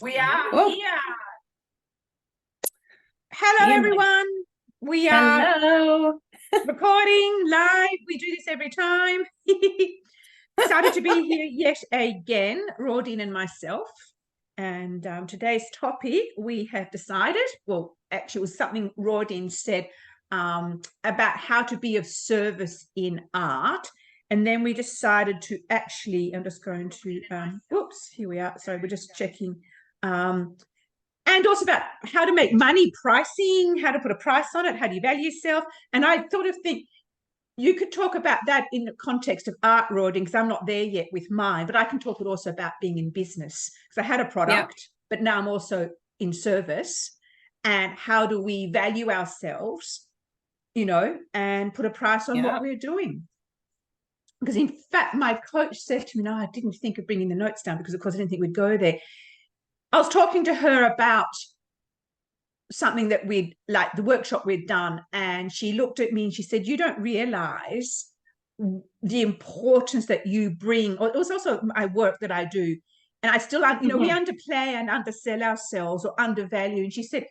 We are Oh, here. Hello, everyone. We are hello. recording live. We do this every time. Excited to be here yet again, Rodine and myself. And today's topic, we have decided, well, actually it was something Rodine said about how to be of service in art. And then we decided to actually, I'm just going to, oops, here we are. So we're just checking. And also about how to make money, pricing, how to put a price on it, how do you value yourself. And I sort of think you could talk about that in the context of art, Rodine, because I'm not there yet with mine, but I can talk also about being in business. Because I had a product, but now I'm also in service. And how do we value ourselves, you know, and put a price on what we're doing? Because in fact, my coach said to me, no, I didn't think of bringing the notes down because of course I didn't think we'd go there. I was talking to her about something that we'd like the workshop we'd done, and she looked at me and she said, you don't realize the importance that you bring. Or it was also my work that I do, and I still, you know, we underplay and undersell ourselves or undervalue. And she said,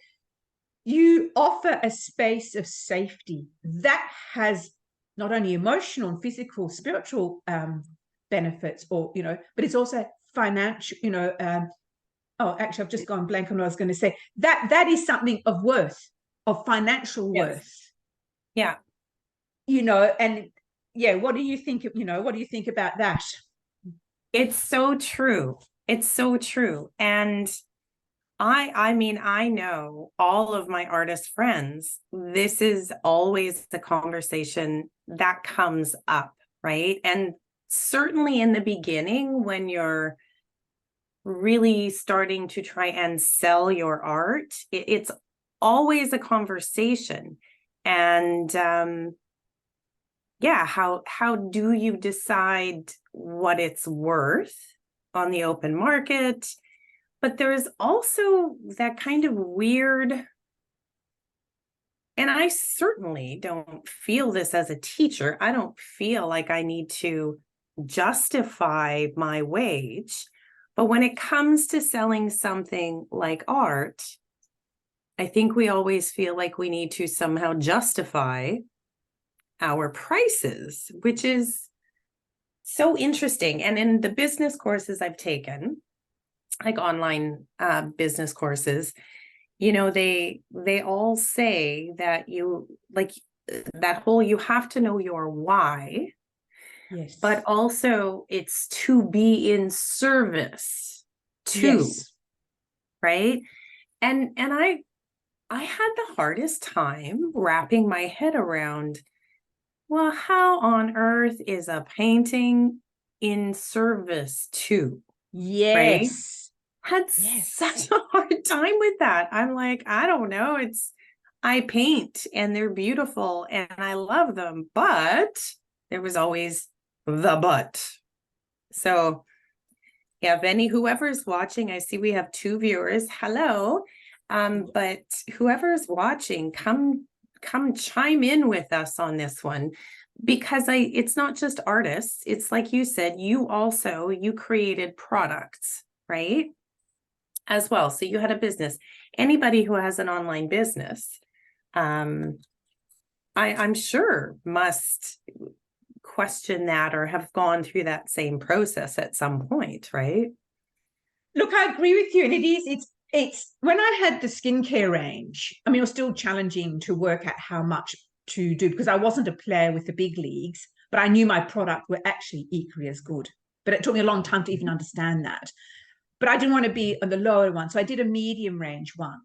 you offer a space of safety that has not only emotional and physical, spiritual benefits, or, you know, but it's also financial, you know, oh, actually, I've just gone blank on what I was going to say. That is something of worth, of financial worth. Yeah. You know, and yeah, what do you think, you know, what do you think about that? It's so true. It's so true. And I mean, I know all of my artist friends, this is always the conversation that comes up, right? And certainly in the beginning, when you're really starting to try and sell your art, it's always a conversation. And yeah, how do you decide what it's worth on the open market? But there's also that kind of weird, and I certainly don't feel this as a teacher. I don't feel like I need to justify my wage. But when it comes to selling something like art, I think we always feel like we need to somehow justify our prices, which is so interesting. And in the business courses I've taken, like online business courses, you know, they all say that you like that whole, you have to know your why. Yes. But also it's to be in service to, yes. Right? And I had the hardest time wrapping my head around, well, how on earth is a painting in service to? Yes. Right? Had such a hard time with that. I'm like, I don't know. I paint and they're beautiful and I love them, but there was always the but. So yeah, whoever's watching, I see we have 2 viewers. Hello. But whoever's watching, come chime in with us on this one, because it's not just artists. It's like you said, you created products, right? As well. So you had a business. Anybody who has an online business, I'm sure must question that or have gone through that same process at some point, right? Look, I agree with you. And it's when I had the skincare range, I mean, it was still challenging to work out how much to do because I wasn't a player with the big leagues, but I knew my product were actually equally as good. But it took me a long time to even understand that. But I didn't want to be on the lower one. So I did a medium range one.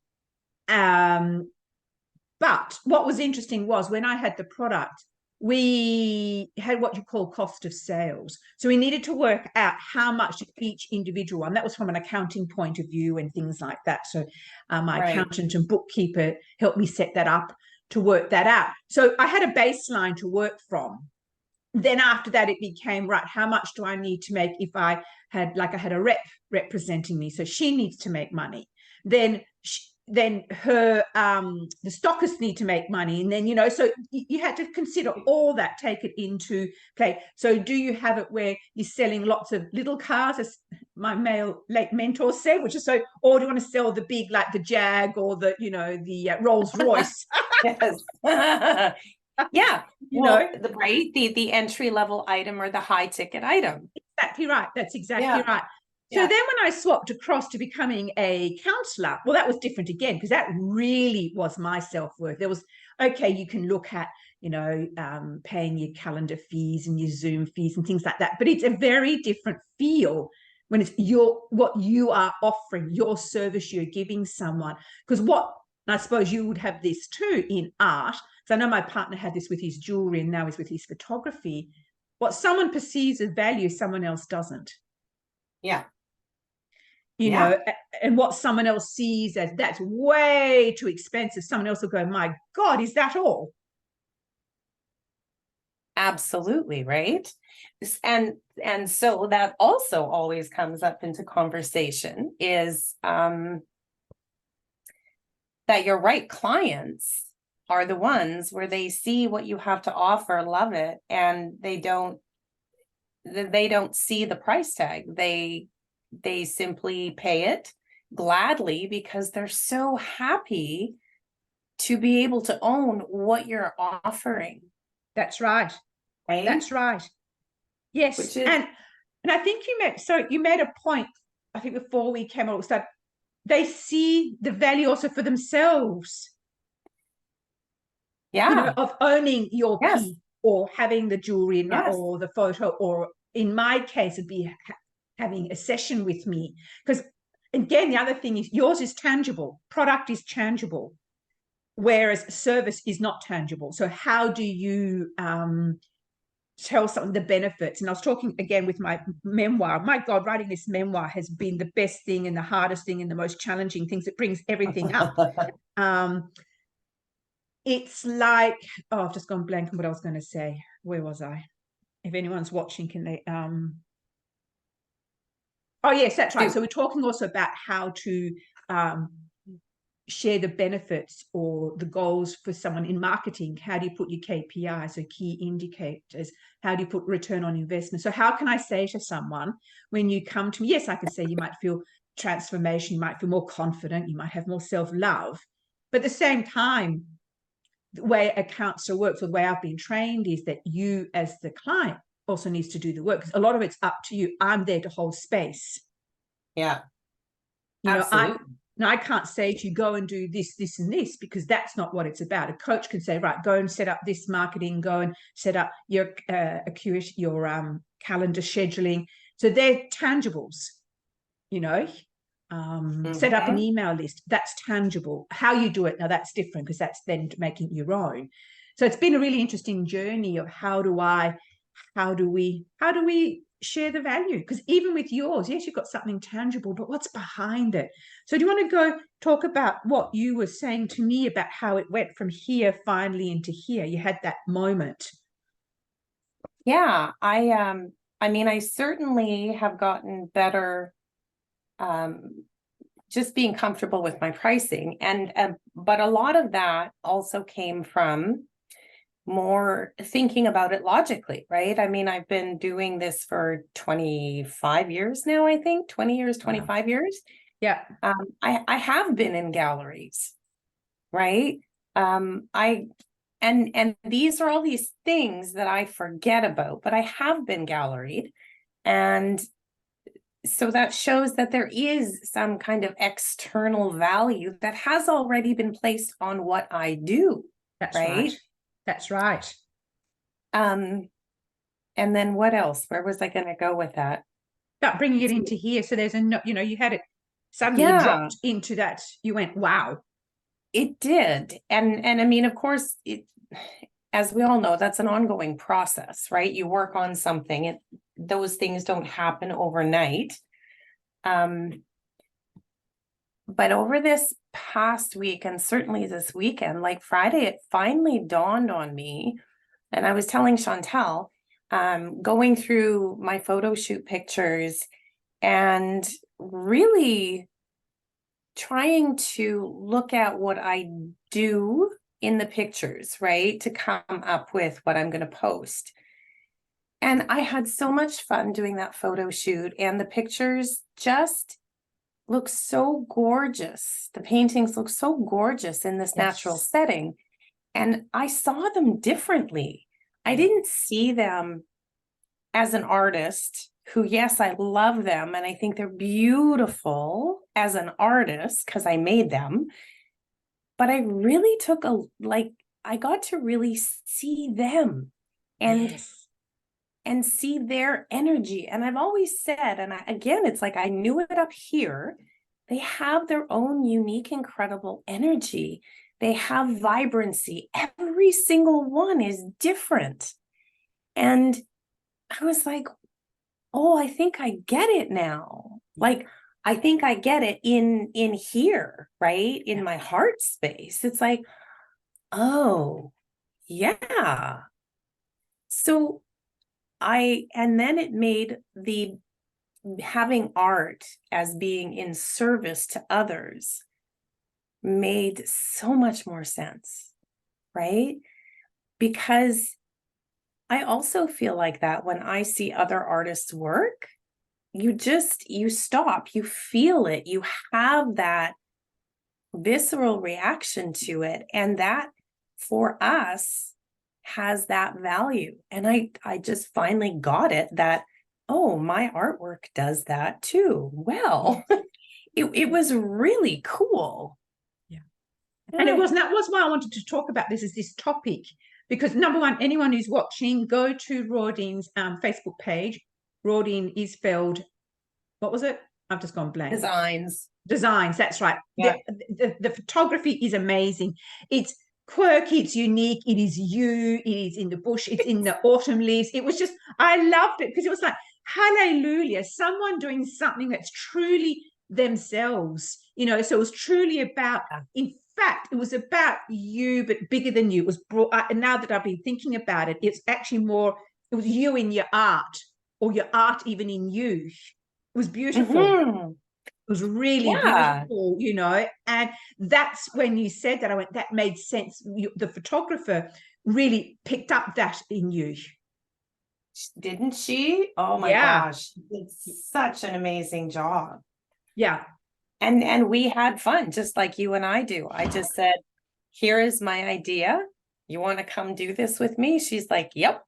But what was interesting was when I had the product, we had what you call cost of sales. So we needed to work out how much each individual, and that was from an accounting point of view and things like that. So my accountant and bookkeeper helped me set that up to work that out. So I had a baseline to work from. Then after that, it became, right, how much do I need to make if I had a rep representing me? So she needs to make money. Then then her the stockists need to make money, and then, you know, so you had to consider all that, take it into play. So do you have it where you're selling lots of little cars, as my male late mentor said, which is so, or do you want to sell the big, like the Jag or the, you know, the Rolls Royce? Yes. Yeah. You Well, know, the entry level item or the high ticket item. exactly right. That's exactly right. So Yeah. then when I swapped across to becoming a counselor, well, that was different again, because that really was my self-worth. There was, okay, you can look at, you know, paying your calendar fees and your Zoom fees and things like that, but it's a very different feel when it's what you are offering, your service you're giving someone. Because what, and I suppose you would have this too in art, because I know my partner had this with his jewelry and now he's with his photography. What someone perceives as value, someone else doesn't. Yeah. You know, and what someone else sees as that's way too expensive, someone else will go, my God, is that all? Absolutely, right? And so that also always comes up into conversation is that your right clients are the ones where they see what you have to offer, love it, and they don't see the price tag. They simply pay it gladly because they're so happy to be able to own what you're offering. That's right. Right? That's right. Yes. Which is, and I think you made a point, I think before we came on, that they see the value also for themselves, you know, yeah, of owning your yes, piece or having the jewelry in my, yes. or the photo, or in my case, it'd be having a session with me. Because again, the other thing is yours is tangible, product is tangible, whereas service is not tangible. So how do you tell someone the benefits? And I was talking again with my memoir. My God, writing this memoir has been the best thing and the hardest thing and the most challenging things. It brings everything up. It's like, oh, I've just gone blank on what I was going to say. Where was I? If anyone's watching, can they oh yes, that's right. So we're talking also about how to share the benefits or the goals for someone in marketing. How do you put your KPIs, so key indicators? How do you put return on investment? So how can I say to someone when you come to me, yes, I can say you might feel transformation, you might feel more confident, you might have more self-love, but at the same time, the way a counselor works, or the way I've been trained, is that you as the client also needs to do the work, because a lot of it's up to you. I'm there to hold space. Yeah, you know, absolutely. I can't say to you, go and do this, this, and this, because that's not what it's about. A coach can say, right, go and set up this marketing, go and set up your calendar scheduling. So they're tangibles, you know. Set up an email list, that's tangible. How you do it, now that's different, because that's then making it your own. So it's been a really interesting journey of how do we share the value? Because even with yours, yes, you've got something tangible, but what's behind it? So do you want to go talk about what you were saying to me about how it went from here finally into here? You had that moment. Yeah, I mean, I certainly have gotten better just being comfortable with my pricing, and but a lot of that also came from more thinking about it logically, right? I mean, I've been doing this for 25 years now, I think 20 years, 25 years. Yeah. I have been in galleries, right? And these are all these things that I forget about, but I have been galleried. And so that shows that there is some kind of external value that has already been placed on what I do. That's right. That's right. And then what else? Where was I going to go with that? About bringing it into here. So there's you had it suddenly dropped into that. You went, wow. It did. And I mean, of course, as we all know, that's an ongoing process, right? You work on something, those things don't happen overnight. But over this past week, and certainly this weekend, like Friday, it finally dawned on me. And I was telling Chantal, going through my photo shoot pictures and really trying to look at what I do in the pictures, right? To come up with what I'm going to post. And I had so much fun doing that photo shoot, and the pictures just look so gorgeous. The paintings look so gorgeous in this natural setting. And I saw them differently. I didn't see them as an artist who, yes, I love them and I think they're beautiful as an artist because I made them. But I really took I got to really see them and see their energy. And I've always said, and again, it's like I knew it up here. They have their own unique, incredible energy. They have vibrancy. Every single one is different. And I was like, oh, I think I get it now. Like, I think I get it in here, right? In my heart space. It's like, oh, yeah. So and then it made having art as being in service to others made so much more sense, right? Because I also feel like that when I see other artists' work, you stop, you feel it, you have that visceral reaction to it. And that for us has that value. And I just finally got it that, oh, my artwork does that too. Well, it was really cool. Yeah. And that was why I wanted to talk about this topic, because number one, anyone who's watching, go to Rodine's Facebook page. Rodine is spelled, what was it? I've just gone blank. Designs, that's right. Yeah. The photography is amazing. It's quirky, it's unique, it is you, it is in the bush, it's in the autumn leaves. It was just, I loved it because it was like, hallelujah, someone doing something that's truly themselves, so it was truly about, in fact, it was about you, but bigger than you. It was brought, and now that I've been thinking about it, it's actually more, it was you in your art, or your art even in you. It was beautiful. Mm-hmm. It was really beautiful, and that's when you said that, I went, that made sense. The photographer really picked up that in you. Didn't she? Oh my gosh. She did such an amazing job. Yeah. And we had fun, just like you and I do. I just said, here is my idea. You want to come do this with me? She's like, yep.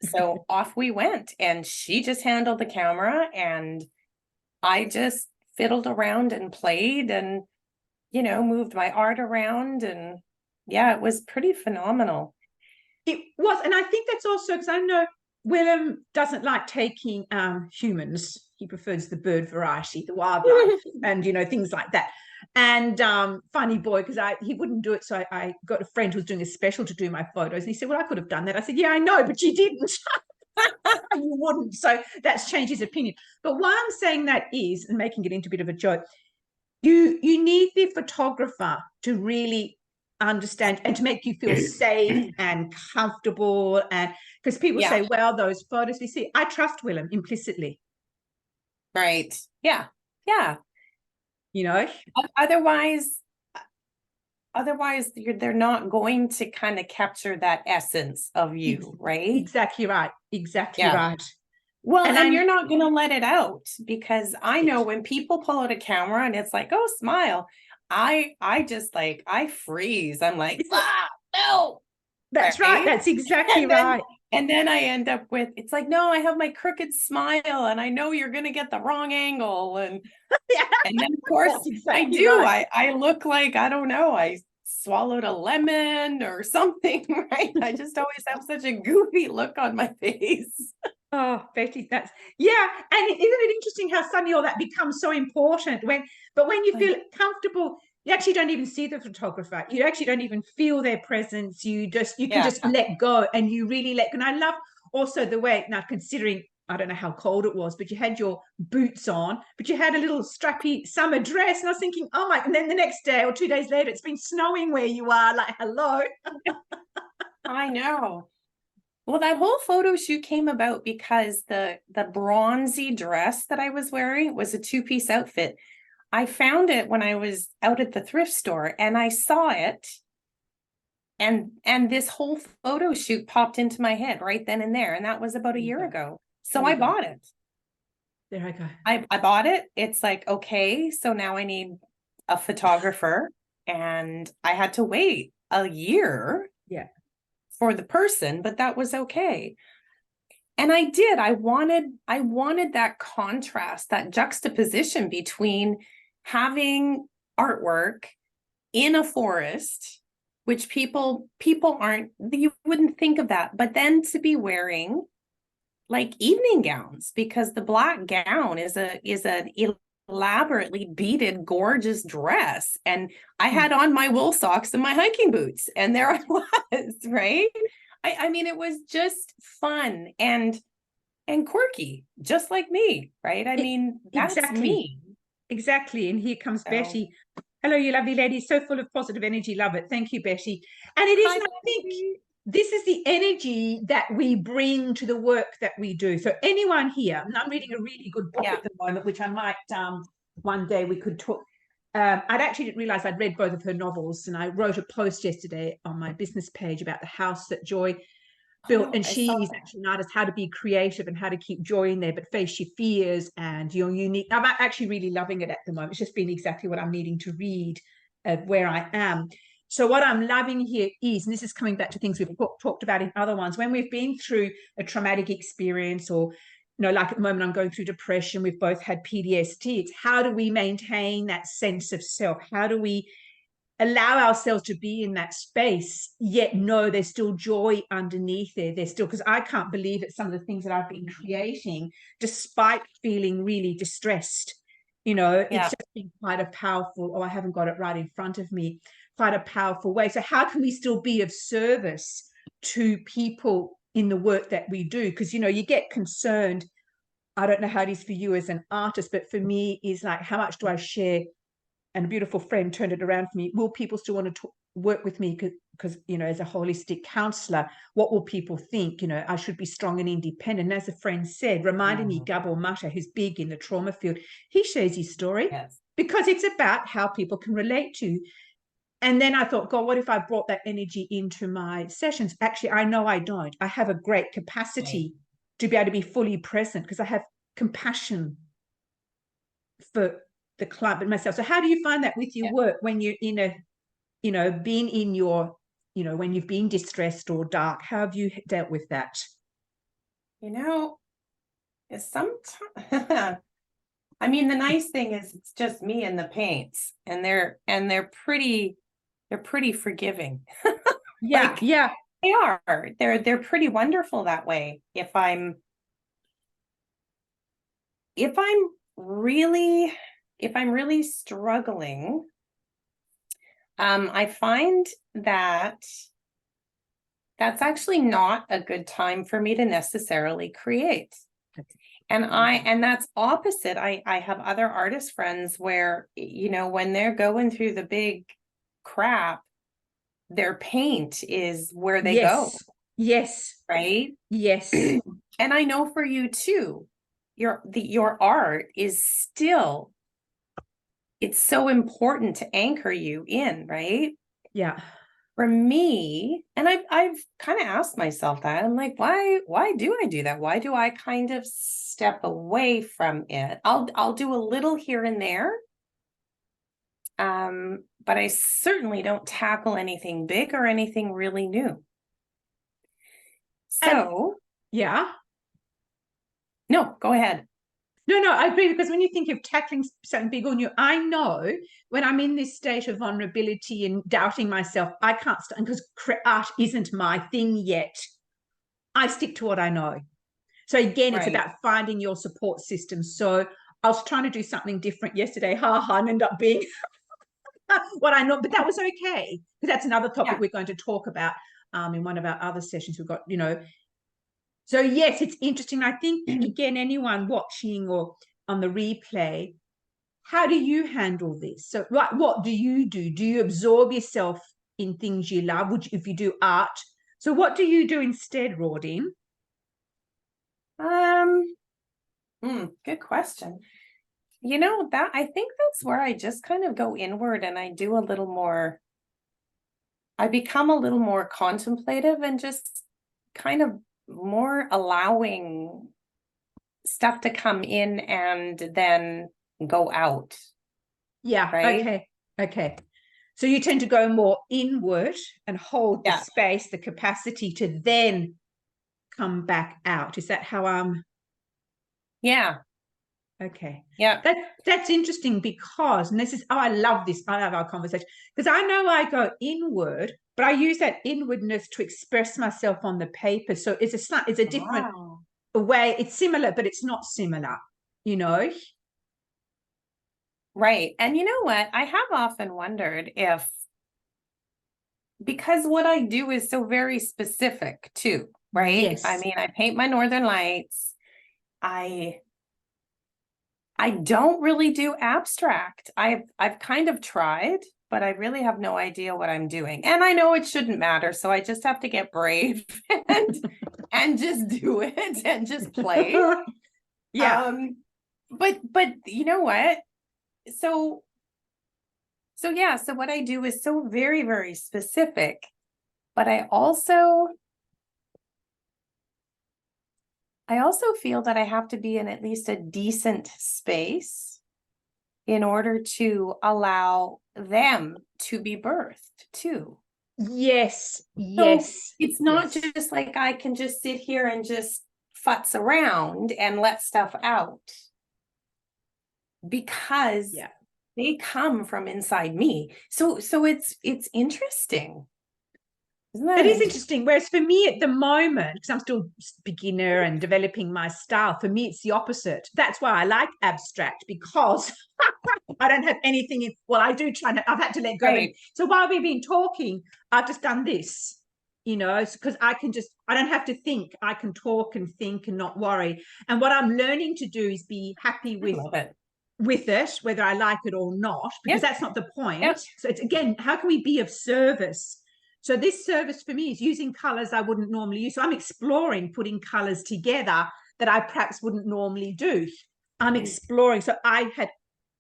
So off we went, and she just handled the camera, and I just fiddled around and played and, moved my art around. And yeah, it was pretty phenomenal. It was. And I think that's also because I know Willem doesn't like taking humans. He prefers the bird variety, the wildlife, and, things like that. And funny boy, because he wouldn't do it. So I got a friend who was doing a special to do my photos. And he said, well, I could have done that. I said, yeah, I know, but you didn't. You wouldn't. So that's changed his opinion. But why I'm saying that is, and making it into a bit of a joke, you need the photographer to really understand and to make you feel safe and comfortable. And because people say, well, those photos we see, I trust Willem implicitly. Right. Yeah. Yeah. Otherwise they're not going to kind of capture that essence of you, right? Exactly right. Exactly right. Well, and you're not going to let it out, because I know when people pull out a camera and it's like, oh, smile, I just like, I freeze. I'm like, no. That's right. That's exactly right. And then I end up with, it's like, no, I have my crooked smile and I know you're going to get the wrong angle. And, and then of course exactly I do. Right. I look like, I don't know, I swallowed a lemon or something, right? I just always have such a goofy look on my face. Oh, Betty, and isn't it interesting how suddenly all that becomes so important when you feel comfortable, you actually don't even see the photographer. You actually don't even feel their presence. You can just let go, and you really let go. And I love also the way, now considering, I don't know how cold it was, but you had your boots on, but you had a little strappy summer dress. And I was thinking, oh my, and then the next day or 2 days later, it's been snowing where you are, like, hello. I know. Well, that whole photo shoot came about because the bronzy dress that I was wearing was a two-piece outfit. I found it when I was out at the thrift store and I saw it. And this whole photo shoot popped into my head right then and there. And that was about a year ago. So I bought it. There I go. I bought it. It's like, okay, so now I need a photographer. And I had to wait a year for the person, but that was okay. And I did. I wanted that contrast, that juxtaposition between having artwork in a forest, which people aren't, you wouldn't think of that, but then to be wearing like evening gowns, because the black gown is an elaborately beaded, gorgeous dress. And I had on my wool socks and my hiking boots, and there I was, right? I mean, it was just fun and quirky, just like me, right? I mean, that's me. Exactly. And here comes So, Betty. Hello, you lovely lady. So full of positive energy. Love it. Thank you, Betty. And it is, hi, I think, this is the energy that we bring to the work that we do. So anyone here, and I'm reading a really good book at the moment, which I might one day we could talk. I'd actually didn't realize I'd read both of her novels, and I wrote a post yesterday on my business page about the house that Joy built, and she is actually an artist, how to be creative and how to keep joy in there, but face your fears and your unique. I'm actually really loving it at the moment. It's just been exactly what I'm needing to read where I am. So what I'm loving here is, and this is coming back to things we've talked about in other ones, when we've been through a traumatic experience, or like at the moment I'm going through depression, we've both had PTSD, it's how do we maintain that sense of self? How do we allow ourselves to be in that space, yet know there's still joy underneath there? There's still, because I can't believe it, some of the things that I've been creating, despite feeling really distressed, it's just been quite a powerful, I haven't got it right in front of me, quite a powerful way. So how can we still be of service to people in the work that we do? Because, you get concerned. I don't know how it is for you as an artist, but for me is like, how much do I share? And a beautiful friend turned it around for me. Will people still want to work with me? Because, as a holistic counselor, what will people think? I should be strong and independent. And as a friend said, reminding me, Gabor Mata, who's big in the trauma field, he shares his story because it's about how people can relate to. And then I thought, God, what if I brought that energy into my sessions? Actually, I know I don't. I have a great capacity to be able to be fully present because I have compassion for the client but myself. So how do you find that with your work when you're in a, being in your, when you've been distressed or dark? How have you dealt with that? It's sometimes I mean, the nice thing is it's just me and the paints, and they're pretty forgiving. Yeah, they are. They're pretty wonderful that way. If I'm really struggling, I find that that's actually not a good time for me to necessarily create. And that's opposite. I have other artist friends where, when they're going through the big crap, their paint is where they go. Yes. Right? Yes. And I know for you too, your art is still, it's so important to anchor you in, right? Yeah. For me, and I've kind of asked myself that. I'm like, why do I do that? Why do I kind of step away from it? I'll do a little here and there. But I certainly don't tackle anything big or anything really new. So, no, go ahead. No, I agree, because when you think of tackling something big on you, I know when I'm in this state of vulnerability and doubting myself, I can't stand, because art isn't my thing yet. I stick to what I know. So again, it's about finding your support system. So I was trying to do something different yesterday, and ended up being what I know, but that was okay, because that's another topic we're going to talk about in one of our other sessions. We've got, so yes, it's interesting. I think, again, anyone watching or on the replay, how do you handle this? So what do you do? Do you absorb yourself in things you love, which if you do art? So what do you do instead, Rodine? Good question. that I think that's where I just kind of go inward and I do a little more, I become a little more contemplative and just kind of more allowing stuff to come in and then go out, Yeah. right? Okay. Okay. So you tend to go more inward and hold the Yeah. space, the capacity to then come back out. Is that how Yeah. okay. Yeah. That's interesting because, and this is, oh, I love this. I love our conversation because I know I go inward, but I use that inwardness to express myself on the paper. So it's a different Wow. way. It's similar, but it's not similar, you know? Right. And you know what? I have often wondered if, because what I do is so very specific too, right? I Yes. mean, I paint my northern lights. I I don't really do abstract. I've kind of tried, but I really have no idea what I'm doing. And I know it shouldn't matter, so I just have to get brave and and just do it and just play. Yeah. But you know what? So yeah, so what I do is so very, very specific, but I also feel that I have to be in at least a decent space in order to allow them to be birthed too. Yes. So Yes. it's not Yes. just like I can just sit here and just futz around and let stuff out, because Yeah. they come from inside me. So it's interesting. Isn't It that is interesting? interesting. Whereas for me at the moment, because I'm still beginner and developing my style, for me it's the opposite. That's why I like abstract, because I don't have anything in, well, I do try to, I've had to let go. Right. So while we've been talking, I've just done this, because I don't have to think. I can talk and think and not worry. And what I'm learning to do is be happy I love it. with it, whether I like it or not, because Yep. that's not the point. Yep. So it's, again, how can we be of service? So this service for me is using colors I wouldn't normally use. So I'm exploring putting colors together that I perhaps wouldn't normally do. I'm exploring. So I had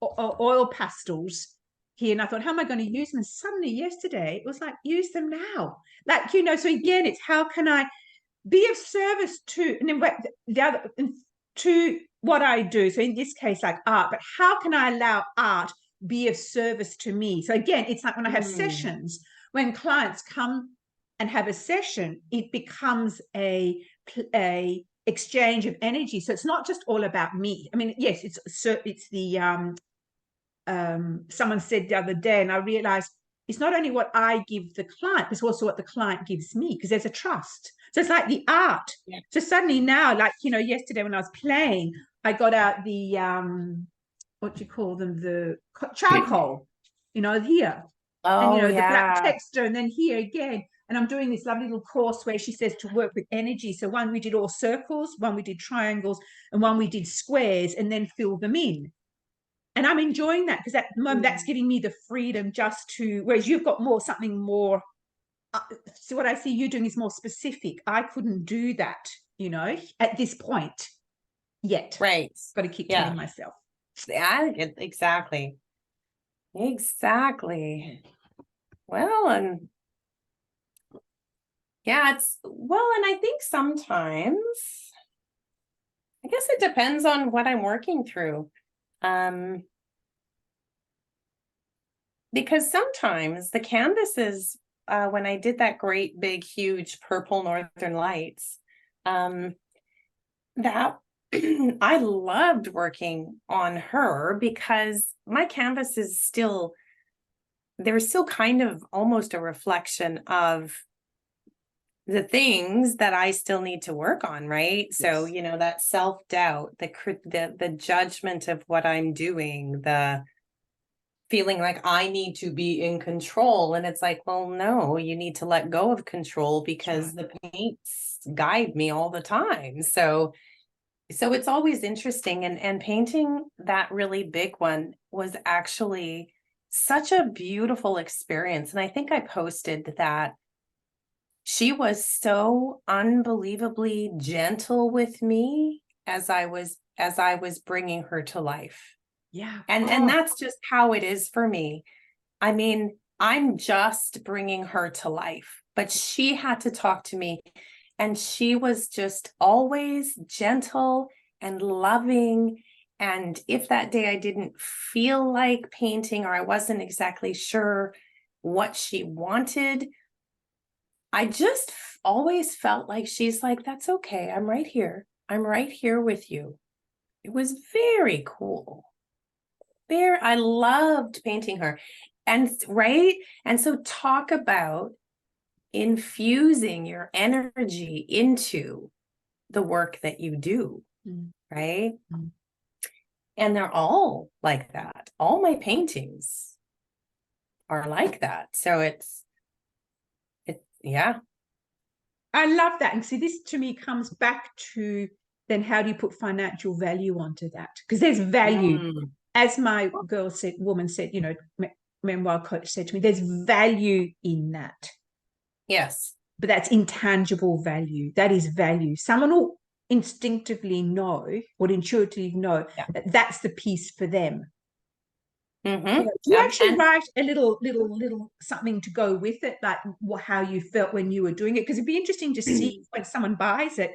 oil pastels here, and I thought, how am I going to use them? And suddenly yesterday, it was like, use them now. So again, it's how can I be of service to, and then the other, to what I do. So in this case, like art, but how can I allow art be of service to me? So again, it's like when I have Mm. sessions, when clients come and have a session, it becomes a exchange of energy. So it's not just all about me. I mean, yes, it's the someone said the other day, and I realized it's not only what I give the client, it's also what the client gives me, because there's a trust. So it's like the art. Yeah. So suddenly now, like, yesterday when I was playing, I got out the what do you call them? The charcoal, here. And Oh the black yeah. texture, and then here again. And I'm doing this lovely little course where she says to work with energy. So one we did all circles, one we did triangles, and one we did squares, and then fill them in. And I'm enjoying that because at the moment that's Mm. giving me the freedom just to, whereas you've got something more. So what I see you doing is more specific. I couldn't do that, at this point yet. Right. Got to keep Yeah. telling myself. Yeah, exactly. Exactly. Well, and yeah, and I think sometimes, I guess it depends on what I'm working through. Um, because sometimes the canvases, when I did that great big huge purple Northern Lights, that I loved working on her because my canvas is still, there's still kind of almost a reflection of the things that I still need to work on, right? So, Yes. that self-doubt, the judgment of what I'm doing, the feeling like I need to be in control. And it's like, well, no, you need to let go of control because Right. the paints guide me all the time. So it's always interesting. And painting that really big one was actually such a beautiful experience. And I think I posted that she was so unbelievably gentle with me as I was bringing her to life. Yeah. And Oh, that's just how it is for me. I mean, I'm just bringing her to life, but she had to talk to me, and she was just always gentle and loving. And if that day I didn't feel like painting, or I wasn't exactly sure what she wanted, I just always felt like she's like, that's okay. I'm right here. I'm right here with you. It was very cool. I loved painting her. And right. And so talk about infusing your energy into the work that you do, mm, right? mm. And they're all like that. All my paintings are like that. So yeah. I love that. And see, this to me comes back to then how do you put financial value onto that? Because there's value. Mm, As my woman said, memoir coach said to me, there's value in that. yes. But that's intangible value. That is value. Someone will instinctively know or intuitively know Yeah. that that's the piece for them. Mm-hmm. Do you actually And write a little something to go with it, like how you felt when you were doing it? Because it'd be interesting to see when someone buys it,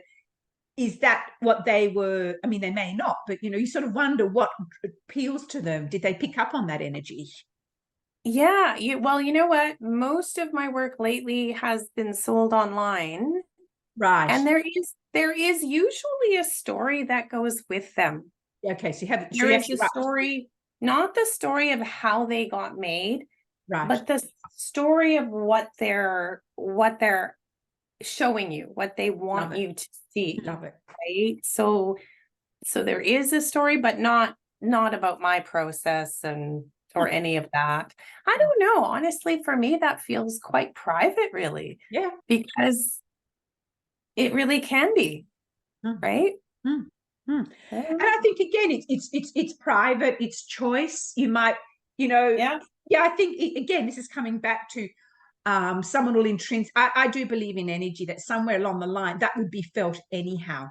is that what they were? I mean, they may not, but you sort of wonder what appeals to them. Did they pick up on that energy? yeah, well, you know what? Most of my work lately has been sold online, Right. and there is usually a story that goes with them. Okay. So There you is a actually write. story, not the story of how they got made, Right. but the story of what they're showing you, what they Love want it. you to see, Love it. right? So there is a story, but not about my process and or Huh. any of that. I don't know. Honestly, for me, that feels quite private, really, Yeah. because it really can be, Mm, right? mm, mm. Yeah. And I think again, it's private, it's choice. You might, you know, Yeah. yeah. I think again, this is coming back to someone will intrinsic. I do believe in energy that somewhere along the line that would be felt anyhow.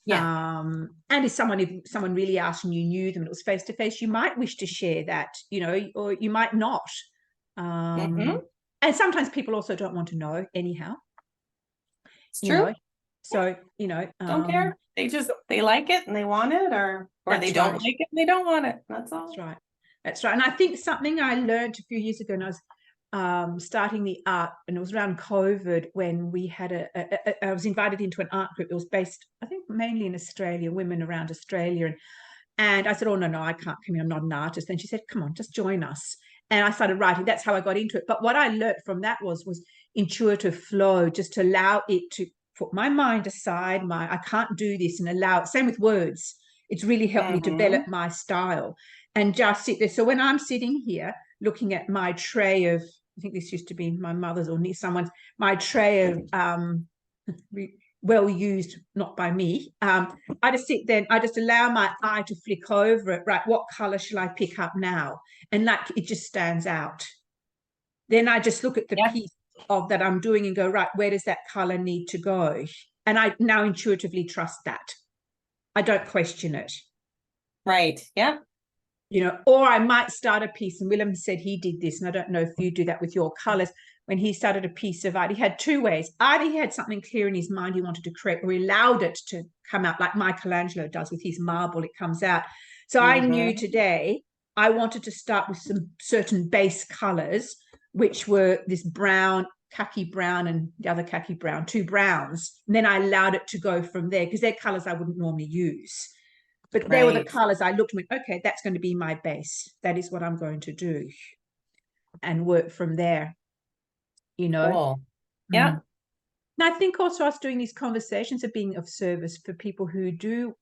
Yeah. And if someone really asked and you knew them, it was face to face, you might wish to share that, or you might not. Mm-hmm. And sometimes people also don't want to know anyhow, It's you true. know. So, Don't care. They like it and they want it, or they that's don't right. like it and they don't want it. That's That's all. right. That's right. And I think something I learned a few years ago, and I was starting the art, and it was around COVID when we had I was invited into an art group. It was based, I think, mainly in Australia, women around Australia. And I said, oh, no, I can't come in. I'm not an artist. And she said, come on, just join us. And I started writing. That's how I got into it. But what I learned from that was intuitive flow, just to allow it to put my mind aside. I can't do this, and allow it. Same with words. It's really helped me Mm-hmm. develop my style and just sit there. So when I'm sitting here looking at my tray of, I think this used to be my mother's or someone's, my tray of well used, not by me. I just sit there and I just allow my eye to flick over it. Right, what color shall I pick up now? And like it just stands out. Then I just look at the Yeah. piece of that I'm doing and go, right, where does that color need to go? And I now intuitively trust that. I don't question it. Right. Yeah. Or I might start a piece, and Willem said he did this, and I don't know if you do that with your colors. When he started a piece of art, he had two ways. Either he had something clear in his mind he wanted to create, or he allowed it to come out like Michelangelo does with his marble, it comes out. So I knew Mm-hmm. today I wanted to start with some certain base colors, which were this brown, khaki brown, and the other khaki brown, two browns. And then I allowed it to go from there because they're colors I wouldn't normally use. But they were the Right. colors I looked and went, okay, that's going to be my base. That is what I'm going to do, and work from there, you know. Cool. Yeah. Mm. And I think also us doing these conversations are being of service for people who do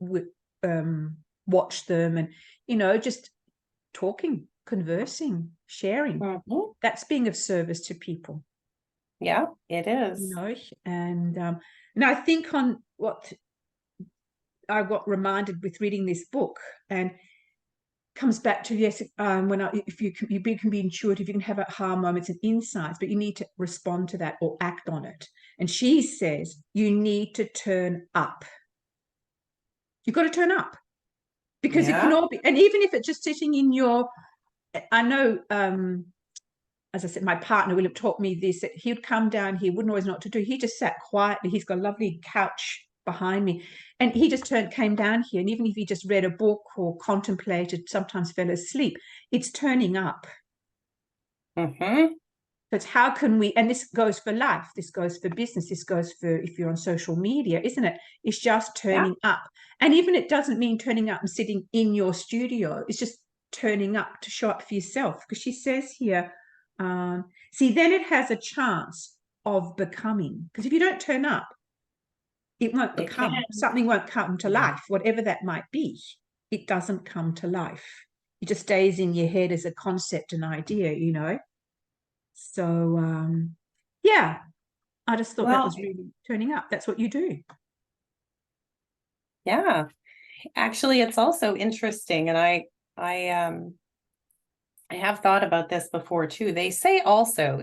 watch them, and, just talking, conversing, sharing. Mm-hmm. That's being of service to people, Yeah, it you is. know. And I think on what I got reminded with reading this book, and comes back to, yes, if you can be intuitive, you can have aha moments and insights, but you need to respond to that or act on it. And she says you need to turn up. You've got to turn up. because it can all be, and even if it's just sitting in your, I know, as I said, my partner will have taught me this, that he would come down here, wouldn't always know what to do. He just sat quietly. He's got a lovely couch behind me. And he just came down here. And even if he just read a book or contemplated, sometimes fell asleep, it's turning up. Mm-hmm. But how can we, and this goes for life, this goes for business, this goes for if you're on social media, isn't it? It's just turning up. And even it doesn't mean turning up and sitting in your studio. It's just turning up to show up for yourself. Because she says here, see, then it has a chance of becoming. Because if you don't turn up, it won't become. Something won't come to life, whatever that might be. It doesn't come to life. It just stays in your head as a concept, an idea, you know. So, yeah, I just thought that was really turning up. That's what you do. Yeah. Actually, it's also interesting. And I have thought about this before too. They say also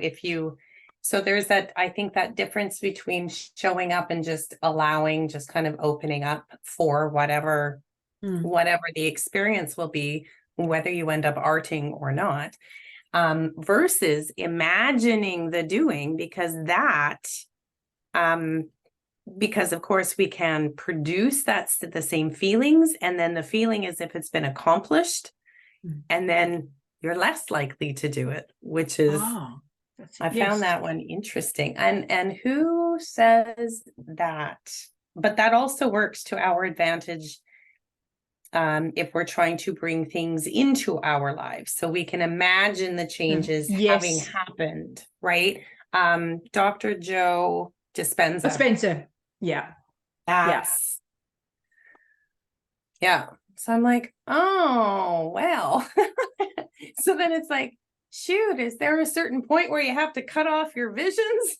so there's that, I think that difference between showing up and just allowing, just kind of opening up for whatever the experience will be, whether you end up arting or not, versus imagining the doing, because of course we can produce the same feelings, and then the feeling is if it's been accomplished, and then you're less likely to do it, which is I found that one interesting. And who says that? But that also works to our advantage if we're trying to bring things into our lives, so we can imagine the changes having happened, right? Dr. Joe Dispenza. Yeah. Yeah. So I'm like, oh, well. So then it's like, shoot, is there a certain point where you have to cut off your visions?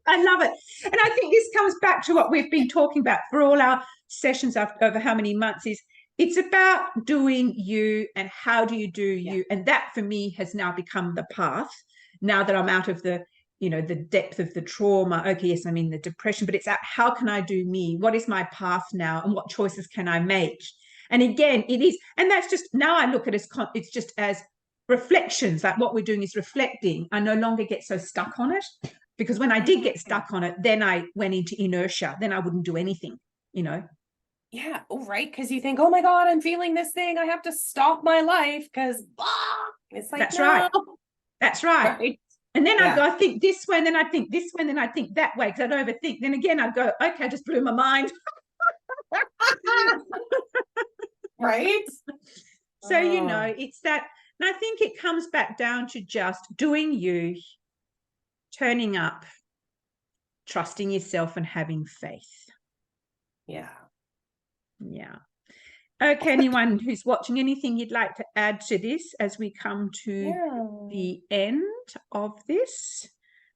I love it. And I think this comes back to what we've been talking about for all our sessions over how many months, is it's about doing you, and how do you do you? And that for me has now become the path, now that I'm out of the, you know, the depth of the trauma. Okay, yes, I'm in the depression, but it's how can I do me? What is my path now? And what choices can I make? And again, it is, and that's just, now I look at it as, it's just as reflections, like what we're doing is reflecting. I no longer get so stuck on it, because when I did get stuck on it, then I went into inertia, then I wouldn't do anything, you know. Yeah, right, because you think, oh my God, I'm feeling this thing, I have to stop my life because it's like, that's right. And then I'd go, I think this way, and then I think this way, and then I think that way, because I'd overthink. Then again, I'd go, okay, I just blew my mind. Right? So, you know, it's that. And I think it comes back down to just doing you, turning up, trusting yourself, and having faith. Yeah. Okay, anyone who's watching, anything you'd like to add to this as we come to the end of this?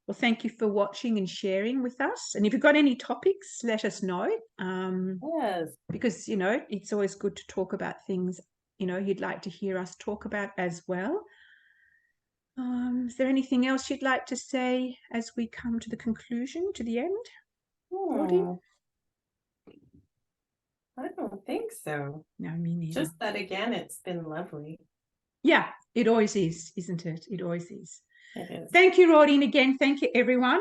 Well, thank you for watching and sharing with us. And if you've got any topics, let us know. Because, you know, it's always good to talk about things, you know, you'd like to hear us talk about as well. Is there anything else you'd like to say as we come to the conclusion, to the end, Rodine? I don't think so. No, me neither. Just that, again, it's been lovely. Yeah, it always is, isn't it? It always is. It is. Thank you, Rodine, again. Thank you, everyone.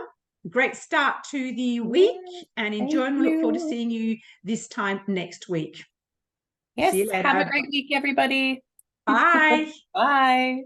Great start to the week, and enjoy, and look forward to seeing you this time next week. Yes, have a great week, everybody. Bye. Bye.